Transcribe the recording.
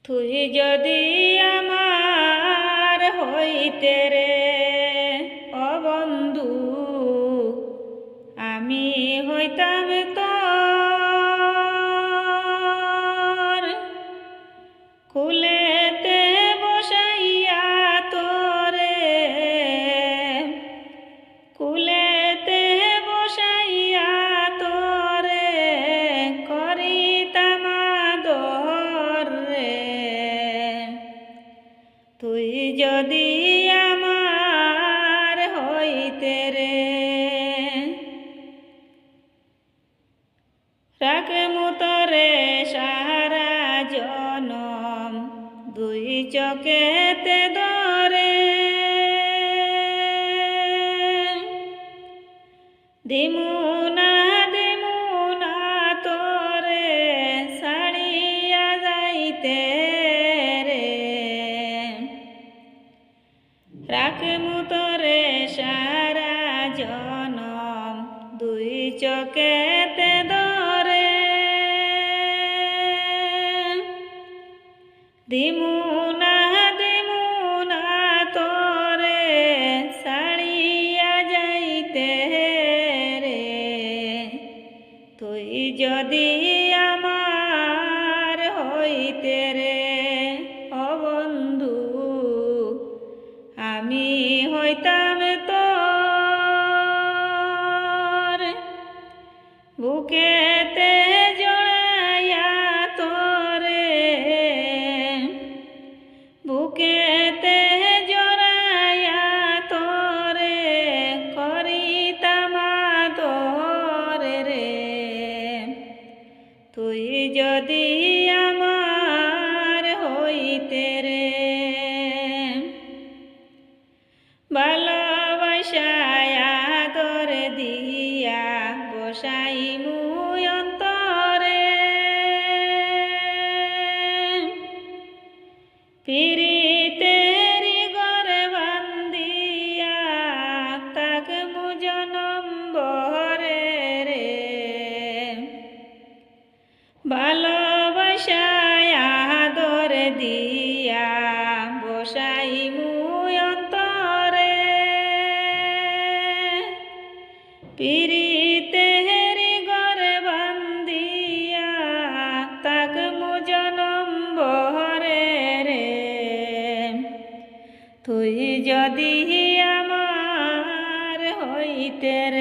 তুই যদি আমার হইতে রে ও বন্ধু, আমি হইতাম তোর কুলেতে বসাইয়া তোরে, কুলেতে বসাইয়া তোরে করিতাম আদর রে। তুই যদি আমার হইতে রে, রাখমু তোরে সারা জনম দুই চোখেতে ধরে, দিমু না তোরে ছাড়িয়া যাইতে রে। রাখমু তোরে সারা জনম দুই চোখেতে ধরে, দিমু না তোরে ছাড়িয়া যাইতে রে। তুই যদি আমার হইতে রে ও বন্ধু, আমি হইতাম তোর বুকেতে জড়াইয়া তোরে, বুকেতে জড়াইয়া তোরে করিতাম আদর রে। তুই যদি আমার হইতে রে, ভালোবাসায় আদর দিয়া বসাইমু অন্তরে, পিরিতের ঘরে বান্ধিয়া থাকমু জনম ভরে রে। ভালোবাসায় আদর দিয়া বসাইমু অন্তরে, পিরিতের ঘরে বান্ধিয়া থাকমু জনম ভরে রে। তুই যদি আমার হইতে রে।